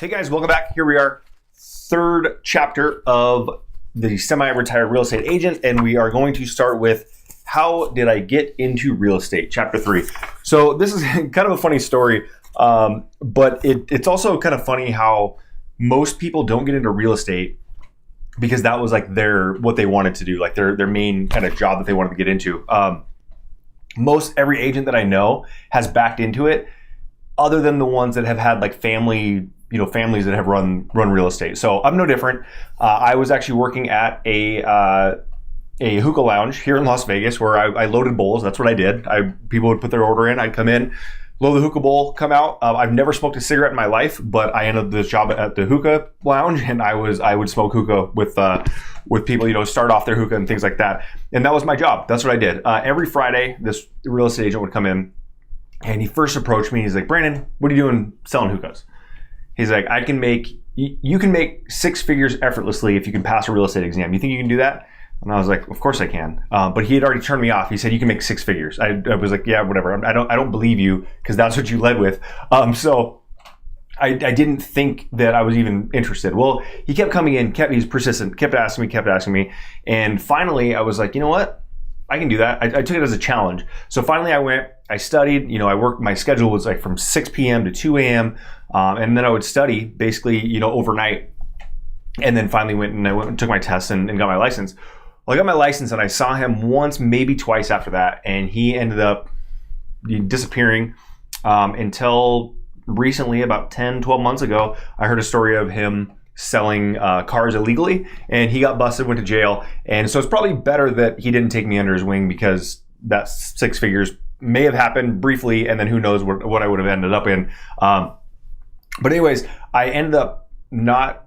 Hey guys, welcome back. Here we are, third chapter of the semi-retired real estate agent, and we are going to start with how did I get into real estate, chapter 3. So this is kind of a funny story, but it's also kind of funny how most people don't get into real estate because that was like what they wanted to do, like their main kind of job that they wanted to get into. Most every agent that I know has backed into it, other than the ones that have had like families that have run real estate. So I'm no different. I was actually working at a Hookah Lounge here in Las Vegas where I loaded bowls. That's what I did. People would put their order in. I'd come in, load the hookah bowl, come out. I've never smoked a cigarette in my life, but I ended this job at the Hookah Lounge, and I would smoke hookah with people, start off their hookah and things like that. And that was my job. That's what I did. Every Friday, this real estate agent would come in, and he first approached me. He's like, "Brandon, what are you doing selling hookahs?" He's like, you can make six figures effortlessly if you can pass a real estate exam. You think you can do that? And I was like, of course I can. But he had already turned me off. He said, you can make six figures. I was like, yeah, whatever. I don't believe you because that's what you led with. So I didn't think that I was even interested. Well, he kept coming in, he's persistent, kept asking me. And finally I was like, you know what? I can do that. I took it as a challenge. So finally I went, I studied, I worked, my schedule was like from 6 p.m. to 2 a.m. And then I would study basically, overnight. And then finally went and took my test and got my license. Well, I got my license and I saw him once, maybe twice after that. And he ended up disappearing until recently, about 10, 12 months ago, I heard a story of him selling cars illegally, and he got busted, went to jail. And so it's probably better that he didn't take me under his wing, because that six figures may have happened briefly, and then who knows what I would have ended up in. But anyways, I ended up not,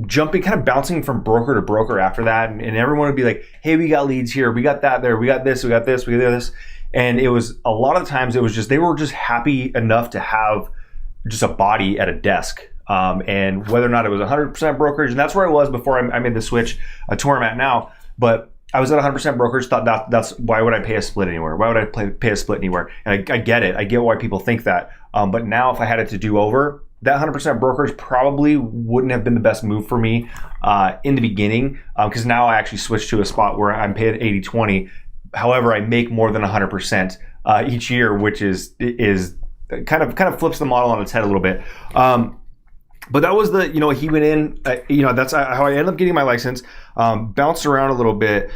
jumping, kind of bouncing from broker to broker after that. And everyone would be like, hey, we got leads here, we got that there, we got this, we got this, we got this. And it was, a lot of the times it was just, they were just happy enough to have just a body at a desk. And whether or not it was 100% brokerage, and that's where I was before I made the switch to where I'm at now. But I was at 100% brokerage, thought that's why would I pay a split anywhere? Why would I pay a split anywhere? And I get it. I get why people think that. But now if I had it to do over, that 100% brokerage probably wouldn't have been the best move for me in the beginning, because now I actually switched to a spot where I'm paid 80-20. However, I make more than 100% each year, which is kind of flips the model on its head a little bit. But that was he went in, that's how I ended up getting my license, bounced around a little bit.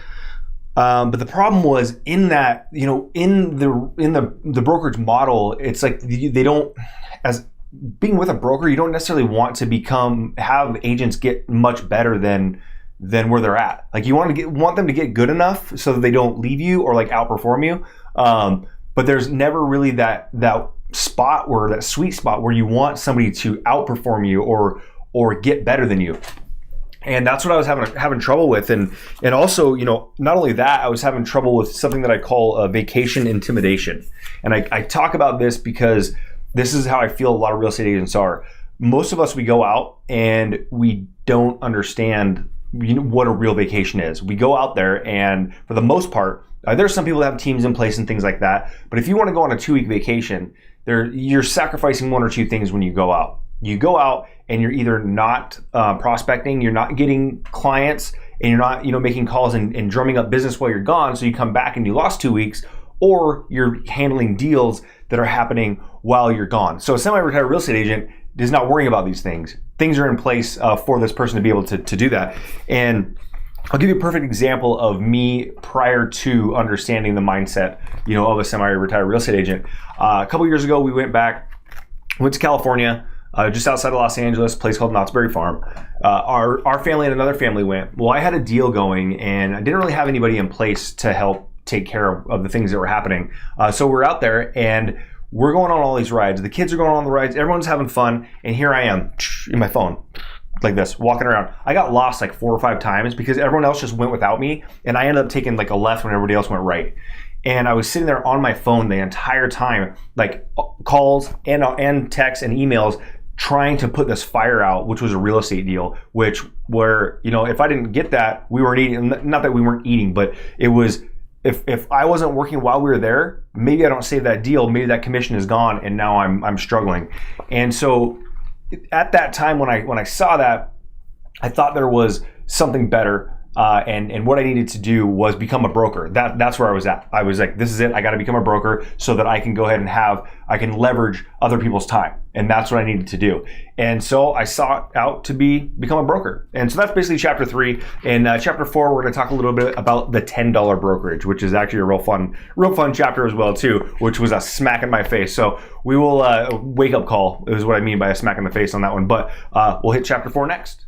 But the problem was in that, in the brokerage model, it's like they don't, as being with a broker, you don't necessarily want to have agents get much better than where they're at. Like you want them to get good enough so that they don't leave you or like outperform you. But there's never really that spot where that sweet spot where you want somebody to outperform you or get better than you. And that's what I was having trouble with. And also, not only that, I was having trouble with something that I call vacation intimidation. And I talk about this because this is how I feel a lot of real estate agents are. Most of us, we go out and we don't understand what a real vacation is. We go out there, and for the most part, there's some people that have teams in place and things like that. But if you want to go on a 2-week vacation, you're sacrificing one or two things when you go out. You go out and you're either not prospecting, you're not getting clients, and you're not making calls and drumming up business while you're gone. So you come back and you lost 2 weeks, or you're handling deals that are happening while you're gone. So a semi-retired real estate agent is not worrying about these things. Things are in place for this person to be able to do that. And I'll give you a perfect example of me prior to understanding the mindset, of a semi-retired real estate agent. A couple years ago, we went to California, just outside of Los Angeles, a place called Knott's Berry Farm. Our family and another family went. Well, I had a deal going, and I didn't really have anybody in place to help take care of the things that were happening. So we're out there, and we're going on all these rides. The kids are going on the rides. Everyone's having fun. And here I am in my phone like this, walking around. I got lost like 4 or 5 times because everyone else just went without me. And I ended up taking like a left when everybody else went right. And I was sitting there on my phone the entire time, like calls and texts and emails, trying to put this fire out, which was a real estate deal, where if I didn't get that, we weren't eating. Not that we weren't eating, but it was, if I wasn't working while we were there, maybe I don't save that deal, maybe that commission is gone, and now I'm struggling. And so at that time when I saw that, I thought there was something better. And what I needed to do was become a broker. That's where I was at. I was like, this is it. I got to become a broker so that I can go ahead and I can leverage other people's time. And that's what I needed to do. And so I sought out to become a broker. And so that's basically chapter 3. In chapter 4, we're going to talk a little bit about the $10 brokerage, which is actually a real fun chapter as well too, which was a smack in my face. So we will wake up call is what I mean by a smack in the face on that one. But we'll hit chapter 4 next.